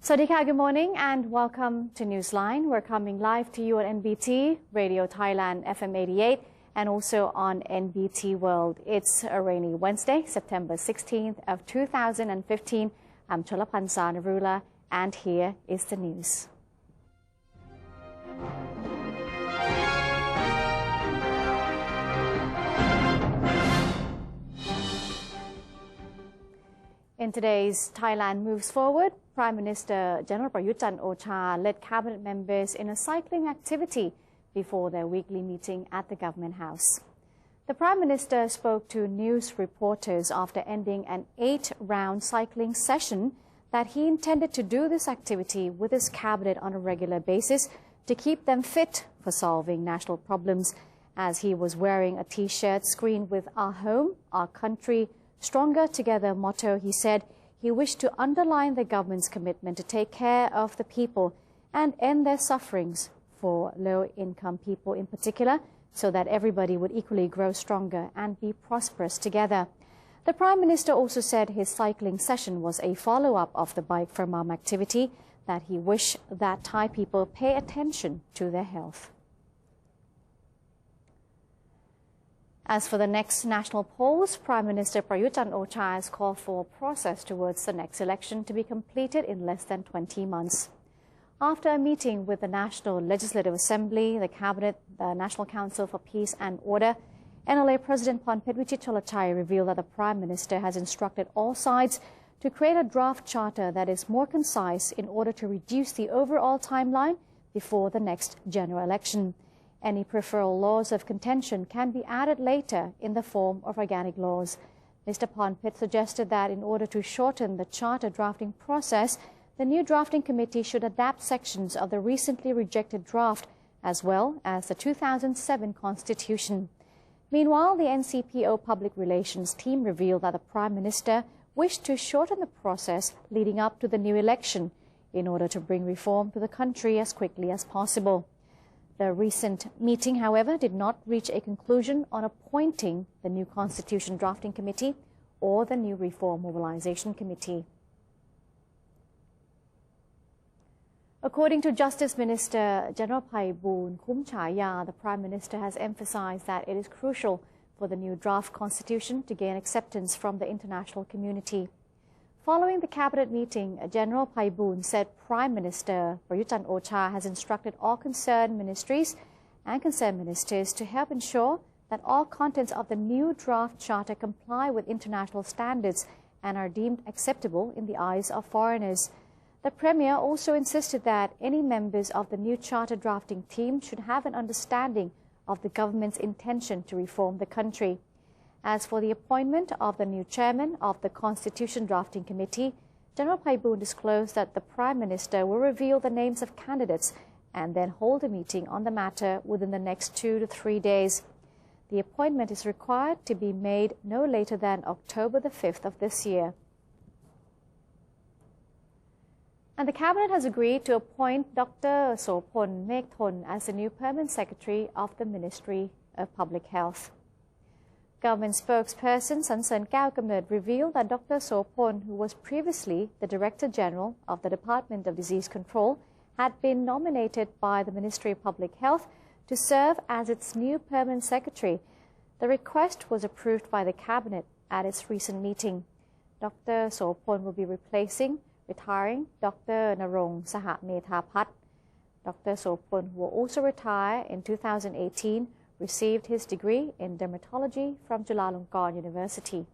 Sawadee good morning and welcome to Newsline. We're coming live to you on NBT, Radio Thailand FM 88 and also on NBT World. It's a rainy Wednesday, September 16th of 2015. I'm Cholapansa Narula and here is the news. In today's Thailand Moves Forward, Prime Minister General Prayut Chan-o-cha led cabinet members in a cycling activity before their weekly meeting at the Government House. The Prime Minister spoke to news reporters after ending an 8-round cycling session that he intended to do this activity with his cabinet on a regular basis to keep them fit for solving national problems. As he was wearing a T-shirt screened with "Our Home, Our Country, Stronger Together" motto, he said he wished to underline the government's commitment to take care of the people and end their sufferings for low-income people in particular, so that everybody would equally grow stronger and be prosperous together. The Prime Minister also said his cycling session was a follow-up of the Bike for Mum activity, that he wished that Thai people pay attention to their health. As for the next national polls, Prime Minister Prayut Chan-o-cha has called for a process towards the next election to be completed in less than 20 months. After a meeting with the National Legislative Assembly, the Cabinet, the National Council for Peace and Order, NLA President Phonphet Vichitcholachai revealed that the Prime Minister has instructed all sides to create a draft charter that is more concise in order to reduce the overall timeline before the next general election. Any peripheral laws of contention can be added later in the form of organic laws. Mr. Phonphet suggested that in order to shorten the charter drafting process, the new drafting committee should adapt sections of the recently rejected draft as well as the 2007 Constitution. Meanwhile, the NCPO Public Relations team revealed that the Prime Minister wished to shorten the process leading up to the new election in order to bring reform to the country as quickly as possible. The recent meeting, however, did not reach a conclusion on appointing the new Constitution Drafting Committee or the new Reform Mobilization Committee. According to Justice Minister General Phaiboon Khumchaya, the Prime Minister has emphasized that it is crucial for the new draft constitution to gain acceptance from the international community. Following the cabinet meeting, General Phaiboon said Prime Minister Prayut Chan-o-cha has instructed all concerned ministries and concerned ministers to help ensure that all contents of the new draft charter comply with international standards and are deemed acceptable in the eyes of foreigners. The Premier also insisted that any members of the new charter drafting team should have an understanding of the government's intention to reform the country. As for the appointment of the new chairman of the Constitution Drafting Committee, General Phaiboon disclosed that the Prime Minister will reveal the names of candidates and then hold a meeting on the matter within the next 2 to 3 days. The appointment is required to be made no later than October the 5th of this year. And the Cabinet has agreed to appoint Dr. Sopon Mekthon as the new Permanent Secretary of the Ministry of Public Health. Government spokesperson Sansan Kaokamnerd revealed that Dr. Sopon, who was previously the Director General of the Department of Disease Control, had been nominated by the Ministry of Public Health to serve as its new Permanent Secretary. The request was approved by the Cabinet at its recent meeting. Dr. Sopon will be replacing retiring Dr. Narong Sahamethapat. Dr. Sopon, who will also retire in 2018, received his degree in dermatology from Chulalongkorn University.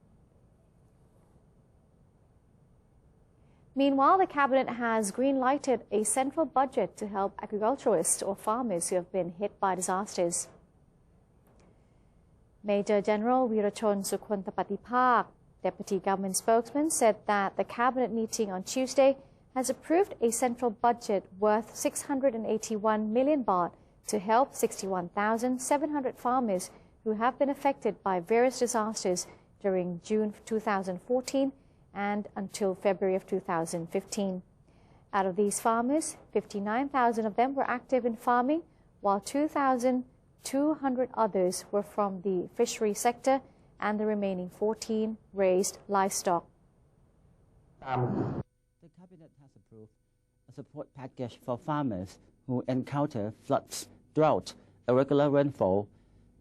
Meanwhile, the Cabinet has green-lighted a central budget to help agriculturalists or farmers who have been hit by disasters. Major General Wirachon Sukhontapatipak, Deputy Government spokesman, said that the Cabinet meeting on Tuesday has approved a central budget worth 681 million baht to help 61,700 farmers who have been affected by various disasters during June 2014 and until February of 2015. Out of these farmers, 59,000 of them were active in farming, while 2,200 others were from the fishery sector and the remaining 14 raised livestock. The Cabinet has approved a support package for farmers who encounter floods, drought, irregular rainfall,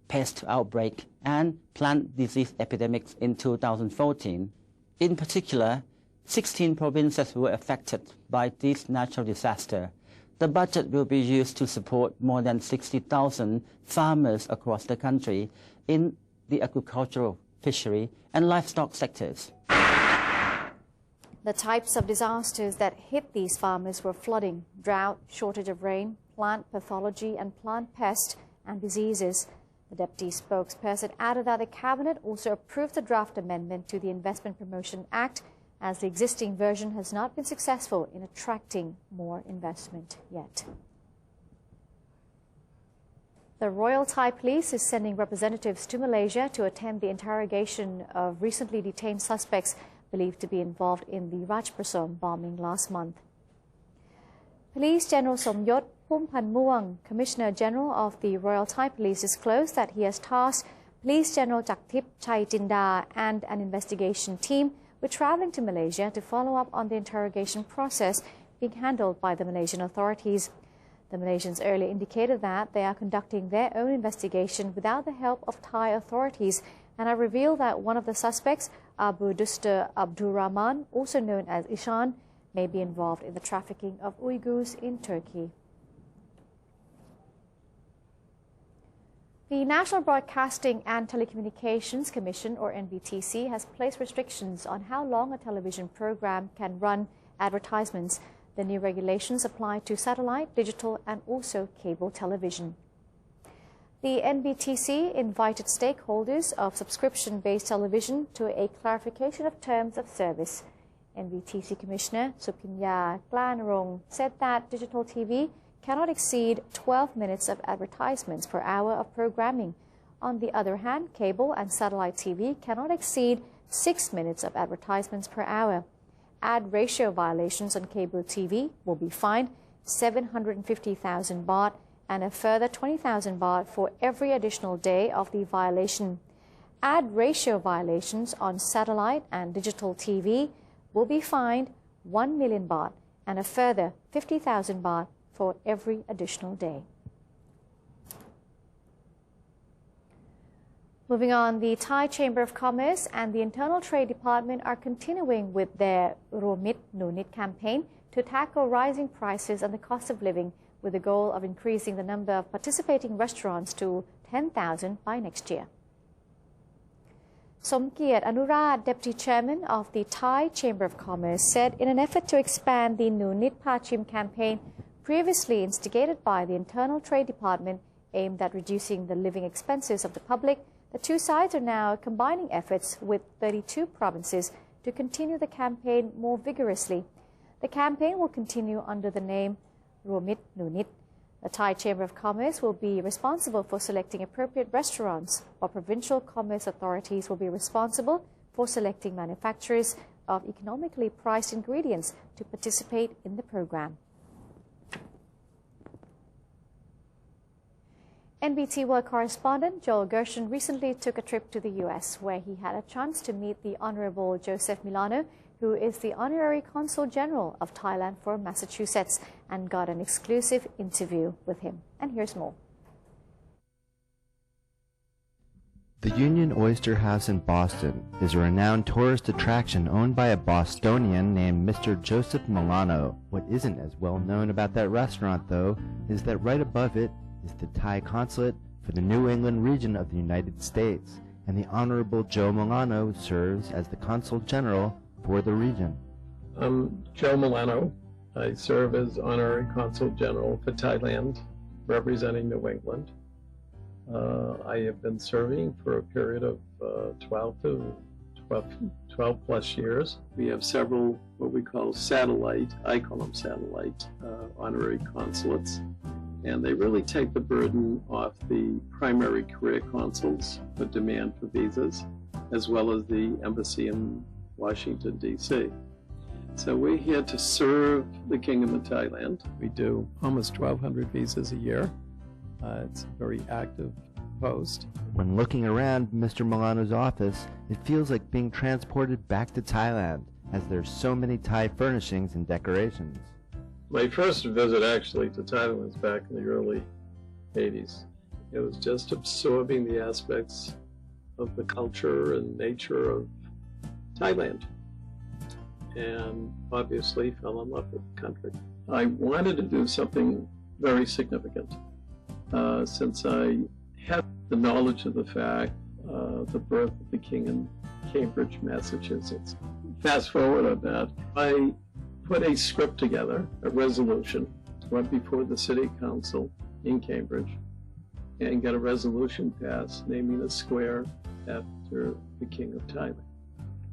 pest outbreak, and plant disease epidemics in 2014. In particular, 16 provinces were affected by this natural disaster. The budget will be used to support more than 60,000 farmers across the country in the agricultural, fishery, and livestock sectors. The types of disasters that hit these farmers were flooding, drought, shortage of rain, plant pathology, and plant pests and diseases. The deputy spokesperson added that the cabinet also approved the draft amendment to the Investment Promotion Act, as the existing version has not been successful in attracting more investment yet. The Royal Thai Police is sending representatives to Malaysia to attend the interrogation of recently detained suspects believed to be involved in the Rajprasom bombing last month. Police General Somyot Phumpanmuang, Commissioner General of the Royal Thai Police, disclosed that he has tasked Police General Jaktip Chaijinda and an investigation team with travelling to Malaysia to follow up on the interrogation process being handled by the Malaysian authorities. The Malaysians earlier indicated that they are conducting their own investigation without the help of Thai authorities, and have revealed that one of the suspects, Abu Duster Abdul Rahman, also known as Ishan, may be involved in the trafficking of Uyghurs in Turkey. The National Broadcasting and Telecommunications Commission, or NBTC, has placed restrictions on how long a television program can run advertisements. The new regulations apply to satellite, digital, and also cable television. The NBTC invited stakeholders of subscription-based television to a clarification of terms of service. NBTC Commissioner Supinya Klanarong said that digital TV cannot exceed 12 minutes of advertisements per hour of programming. On the other hand, cable and satellite TV cannot exceed 6 minutes of advertisements per hour. Ad ratio violations on cable TV will be fined 750,000 baht and a further 20,000 baht for every additional day of the violation. Ad ratio violations on satellite and digital TV will be fined 1 million baht and a further 50,000 baht for every additional day. Moving on, the Thai Chamber of Commerce and the Internal Trade Department are continuing with their Romit Nunit campaign to tackle rising prices and the cost of living, with the goal of increasing the number of participating restaurants to 10,000 by next year. Somkiat Anurad, Deputy Chairman of the Thai Chamber of Commerce, said in an effort to expand the Nunit Pachim campaign, previously instigated by the Internal Trade Department, aimed at reducing the living expenses of the public, the two sides are now combining efforts with 32 provinces to continue the campaign more vigorously. The campaign will continue under the name Romit Nunit. The Thai Chamber of Commerce will be responsible for selecting appropriate restaurants, while provincial commerce authorities will be responsible for selecting manufacturers of economically priced ingredients to participate in the program. NBT World Correspondent Joel Gershon recently took a trip to the U.S., where he had a chance to meet the Honorable Joseph Milano, who is the Honorary Consul General of Thailand for Massachusetts, and got an exclusive interview with him. And here's more. The Union Oyster House in Boston is a renowned tourist attraction owned by a Bostonian named Mr. Joseph Milano. What isn't as well known about that restaurant, though, is that right above it is the Thai consulate for the New England region of the United States, and the Honorable Joe Milano serves as the Consul General for the region. I'm Joe Milano. I serve as Honorary Consul General for Thailand, representing New England. I have been serving for a period of 12 plus years. We have several what we call satellite, I call them satellite, honorary consulates. And they really take the burden off the primary career consuls for demand for visas, as well as the embassy in Washington, D.C. So we're here to serve the Kingdom of Thailand. We do almost 1,200 visas a year. It's a very active post. When looking around Mr. Milano's office, it feels like being transported back to Thailand, as there's so many Thai furnishings and decorations. My first visit actually to Thailand was back in the early 80s. It was just absorbing the aspects of the culture and nature of Thailand, and obviously fell in love with the country. I wanted to do something very significant since I had the knowledge of the fact, the birth of the king in Cambridge, Massachusetts. Fast forward on that, I put a script together, a resolution, went before the city council in Cambridge and got a resolution passed naming a square after the King of Thailand.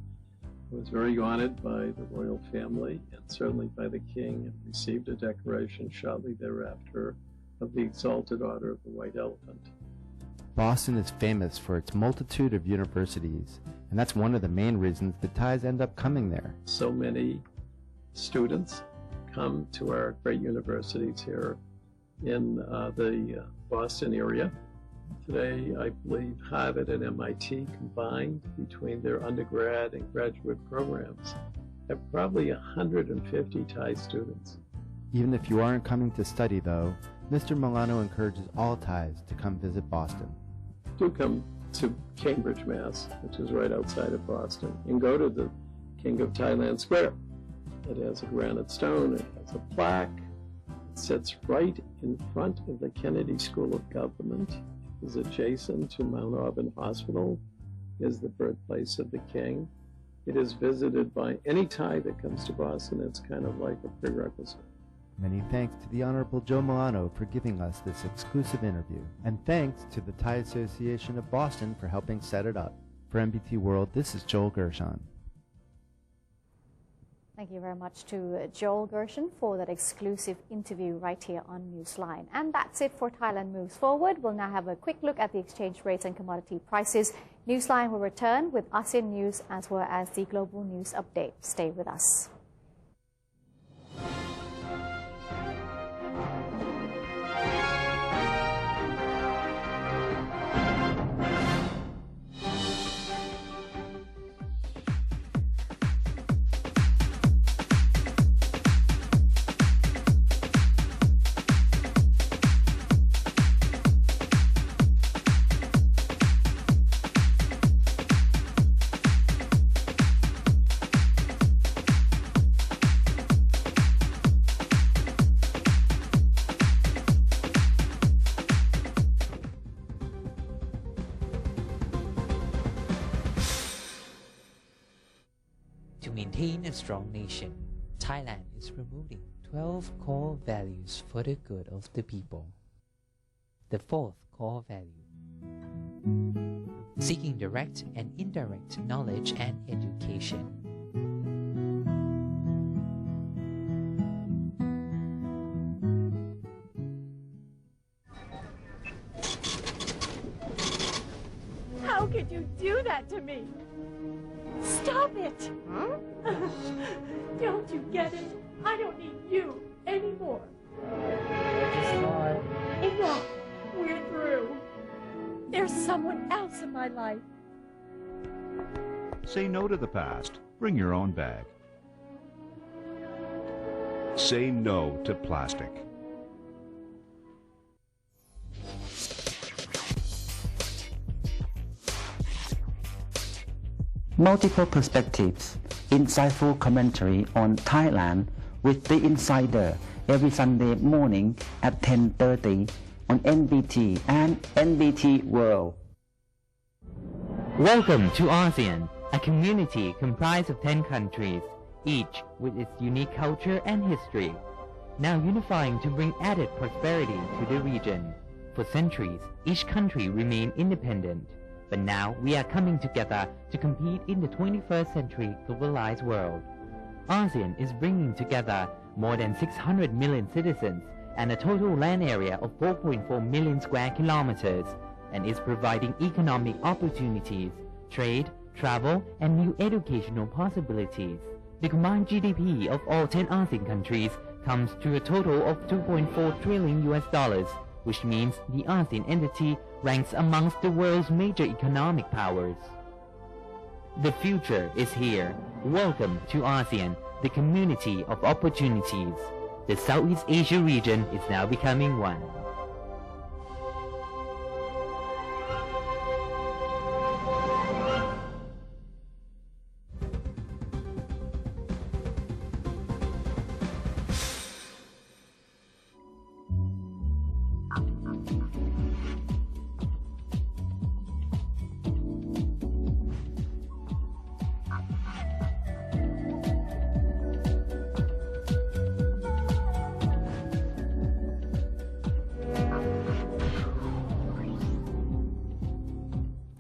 I was very honored by the royal family and certainly by the king, and received a decoration shortly thereafter of the Exalted Order of the White Elephant. Boston is famous for its multitude of universities, and that's one of the main reasons the Thais end up coming there. So many students come to our great universities here in the Boston area. Today, I believe Harvard and MIT combined between their undergrad and graduate programs have probably 150 Thai students. Even if you aren't coming to study, though, Mr. Milano encourages all Thais to come visit Boston. Do come to Cambridge, Mass., which is right outside of Boston, and go to the King of Thailand Square. It has a granite stone, it has a plaque, it sits right in front of the Kennedy School of Government, it is adjacent to Mount Auburn Hospital, is the birthplace of the king. It is visited by any Thai that comes to Boston. It's kind of like a prerequisite. Many thanks to the Honorable Joe Milano for giving us this exclusive interview. And thanks to the Thai Association of Boston for helping set it up. For NBT World, this is Joel Gershon. Thank you very much to Joel Gershon for that exclusive interview right here on Newsline. And that's it for Thailand Moves Forward. We'll now have a quick look at the exchange rates and commodity prices. Newsline will return with ASEAN news as well as the global news update. Stay with us. To maintain a strong nation, Thailand is promoting 12 core values for the good of the people. The fourth core value: seeking direct and indirect knowledge and education. How could you do that to me? Stop it! Huh? Don't you get it? I don't need you anymore. Enough! We're through. There's someone else in my life. Say no to the past. Bring your own bag. Say no to plastic. Multiple perspectives, insightful commentary on Thailand with The Insider every Sunday morning at 10:30 on NBT and NBT World. Welcome to ASEAN, a community comprised of 10 countries, each with its unique culture and history, now unifying to bring added prosperity to the region. For centuries, each country remained independent. But now we are coming together to compete in the 21st century globalized world. ASEAN is bringing together more than 600 million citizens and a total land area of 4.4 million square kilometers, and is providing economic opportunities, trade, travel, and new educational possibilities. The combined GDP of all 10 ASEAN countries comes to a total of $2.4 trillion, which means the ASEAN entity ranks amongst the world's major economic powers. The future is here. Welcome to ASEAN, the community of opportunities. The Southeast Asia region is now becoming one.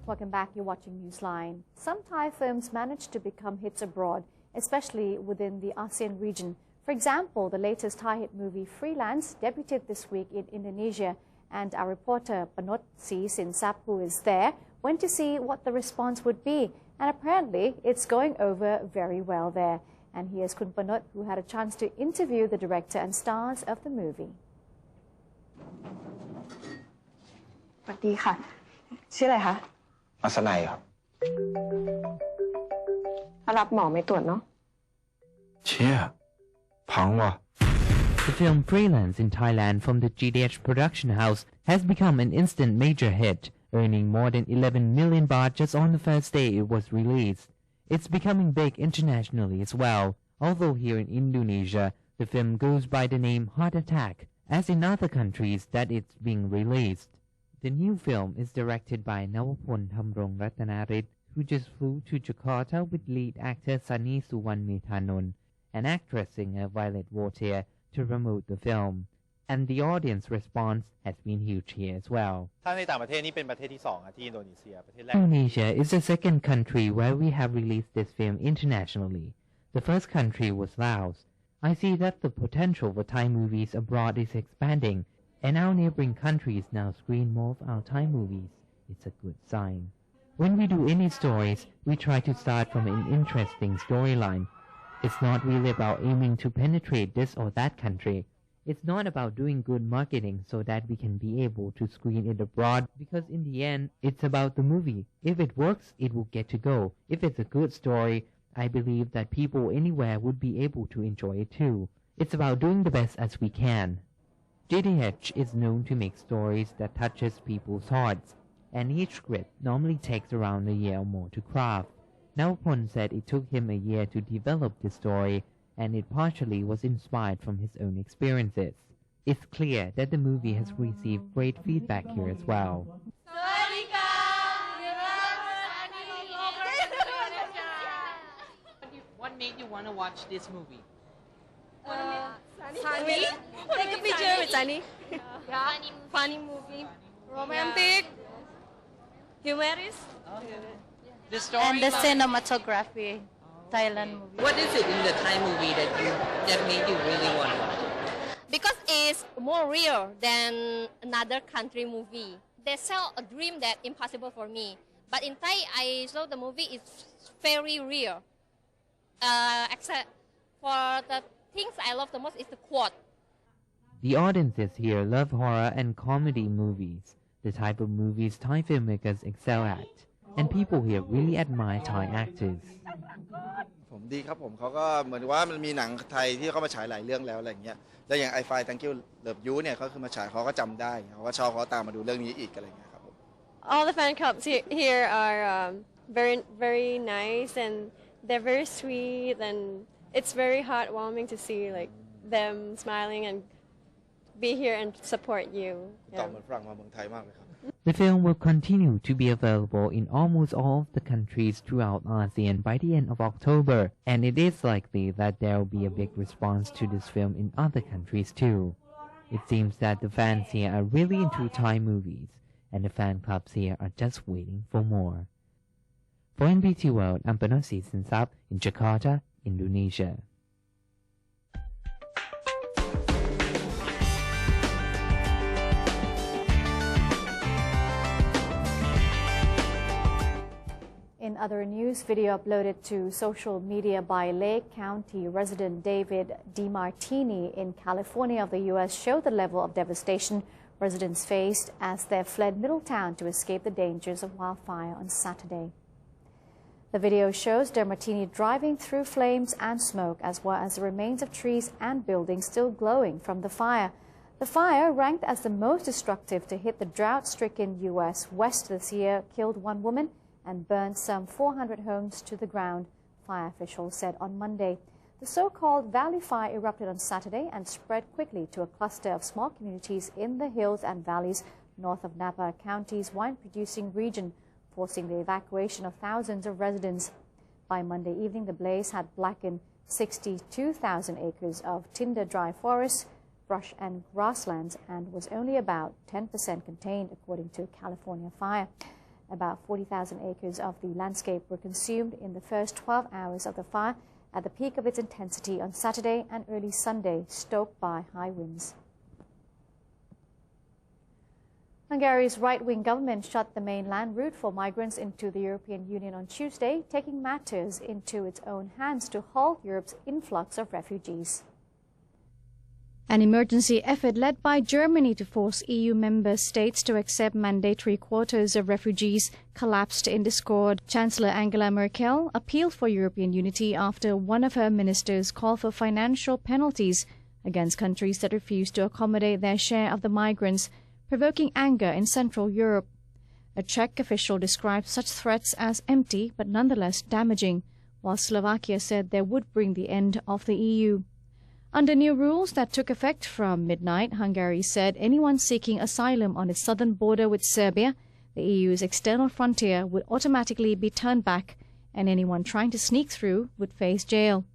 Welcome back. You're watching Newsline. Some Thai films managed to become hits abroad, especially within the ASEAN region. For example, the latest Thai hit movie Freelance debuted this week in Indonesia, and our reporter Panot C. Sinsap, who is there, went to see what the response would be. And apparently, it's going over very well there. And here's Kun Panot, who had a chance to interview the director and stars of the movie. สวัสดีค่ะ ชื่ออะไรคะ อัศนัยครับ รับหมอไม่ตรวจเนาะ เชี่ยพังว่ะ The film Freelance in Thailand from the GDH production house has become an instant major hit, earning more than 11 million baht just on the first day it was released. It's becoming big internationally as well, although here in Indonesia, the film goes by the name Heart Attack, as in other countries that it's being released. The new film is directed by Nawapon Thamrong Ratanarit, who just flew to Jakarta with lead actor Sunny Suwanmetanon and actress singer Violet Wautier to promote the film. And the audience response has been huge here as well. ถ้าในต่างประเทศนี่เป็นประเทศที่2ที่อินโดนีเซียประเทศแรก Indonesia is the second country where we have released this film internationally. The first country was Laos. I see that the potential for Thai movies abroad is expanding, and our neighboring countries now screen more of our Thai movies. It's a good sign. When we do any stories, we try to start from an interesting storyline. It's not really about aiming to penetrate this or that country. It's not about doing good marketing so that we can be able to screen it abroad, because in the end, it's about the movie. If it works, it will get to go. If it's a good story, I believe that people anywhere would be able to enjoy it too. It's about doing the best as we can. GDH is known to make stories that touches people's hearts, and each script normally takes around a year or more to craft. Nawapon said it took him a year to develop the story, and it partially was inspired from his own experiences. It's clear that the movie has received great feedback here as well. What made you want to watch this movie? Sunny? Take a picture with Sunny. Funny movie. Romantic. Humorous. The story And the cinematography, Thailand movie. What is it in the Thai movie that made you really want to watch it? Because it's more real than another country movie. They sell a dream that's impossible for me. But in Thai, I saw the movie is very real. Except for the things I love the most is the quote. The audiences here love horror and comedy movies, the type of movies Thai filmmakers excel at. And people here really admire Thai actors. ผมดีครับผมเขาก็เหมือนว่ามันมีหนังไทยที่เขามาฉายหลายเรื่องแล้วอะไรอย่างเงี้ยแล้วอย่าง I Find Thank You Love You เนี่ยเขาคือมาฉายเขาก็จำได้เขาก็ชอบเขาตามมาดูเรื่องนี้อีกอะไรอย่างเงี้ยครับผม All the fan clubs here are very nice, and they're very sweet, and it's very heartwarming to see like them smiling and be here and support you. ตอบเหมือนฝรั่งมาเมืองไทยมากเลยครับ The film will continue to be available in almost all of the countries throughout ASEAN by the end of October, and it is likely that there will be a big response to this film in other countries too. It seems that the fans here are really into Thai movies, and the fan clubs here are just waiting for more. For NBT World, I'm Panot Sinsap in Jakarta, Indonesia. In other news, video uploaded to social media by Lake County resident David DiMartini in California of the U.S. showed the level of devastation residents faced as they fled Middletown to escape the dangers of wildfire on Saturday. The video shows De Martini driving through flames and smoke, as well as the remains of trees and buildings still glowing from the fire. The fire, ranked as the most destructive to hit the drought-stricken U.S. West this year, killed one woman and burned some 400 homes to the ground, fire officials said on Monday. The so-called Valley Fire erupted on Saturday and spread quickly to a cluster of small communities in the hills and valleys north of Napa County's wine-producing region, forcing the evacuation of thousands of residents. By Monday evening, the blaze had blackened 62,000 acres of tinder-dry forests, brush and grasslands, and was only about 10% contained, according to California Fire. About 40,000 acres of the landscape were consumed in the first 12 hours of the fire at the peak of its intensity on Saturday and early Sunday, stoked by high winds. Hungary's right-wing government shut the main land route for migrants into the European Union on Tuesday, taking matters into its own hands to halt Europe's influx of refugees. An emergency effort led by Germany to force EU member states to accept mandatory quotas of refugees collapsed in discord. Chancellor Angela Merkel appealed for European unity after one of her ministers called for financial penalties against countries that refuse to accommodate their share of the migrants, provoking anger in Central Europe. A Czech official described such threats as empty but nonetheless damaging, while Slovakia said they would bring the end of the EU. Under new rules that took effect from midnight, Hungary said anyone seeking asylum on its southern border with Serbia, the EU's external frontier, would automatically be turned back, and anyone trying to sneak through would face jail.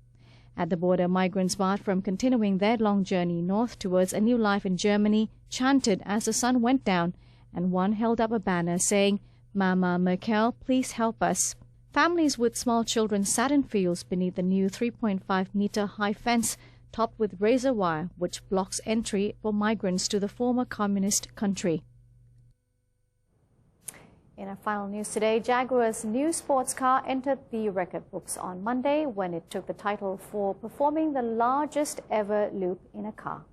At the border, migrants barred from continuing their long journey north towards a new life in Germany chanted as the sun went down, and one held up a banner saying, "Mama Merkel, please help us." Families with small children sat in fields beneath the new 3.5-meter-high fence topped with razor wire, which blocks entry for migrants to the former communist country. In our final news today, Jaguar's new sports car entered the record books on Monday when it took the title for performing the largest ever loop in a car.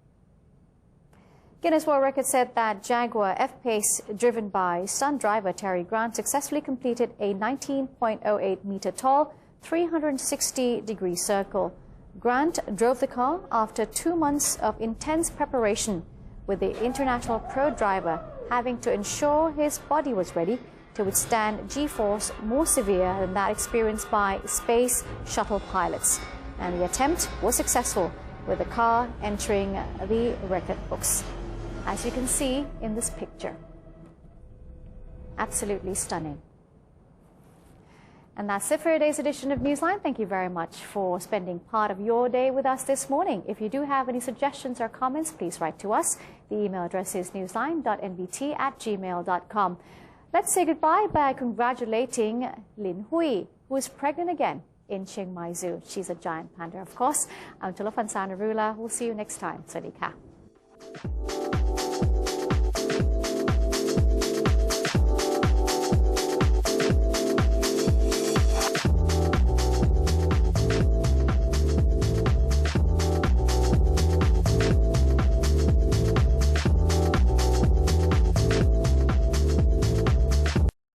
Guinness World Records said that Jaguar F-Pace, driven by stunt driver Terry Grant, successfully completed a 19.08-meter tall, 360-degree circle. Grant drove the car after 2 months of intense preparation, with the international pro driver having to ensure his body was ready to withstand G-force more severe than that experienced by space shuttle pilots. And the attempt was successful, with the car entering the record books, as you can see in this picture. Absolutely stunning. And that's it for today's edition of Newsline. Thank you very much for spending part of your day with us this morning. If you do have any suggestions or comments, please write to us. The email address is newsline.nbt@gmail.com. Let's say goodbye by congratulating Lin Hui, who is pregnant again in Chiang Mai Zoo. She's a giant panda, of course. I'm Tulapan Sanarula. We'll see you next time. Sawasdee ka.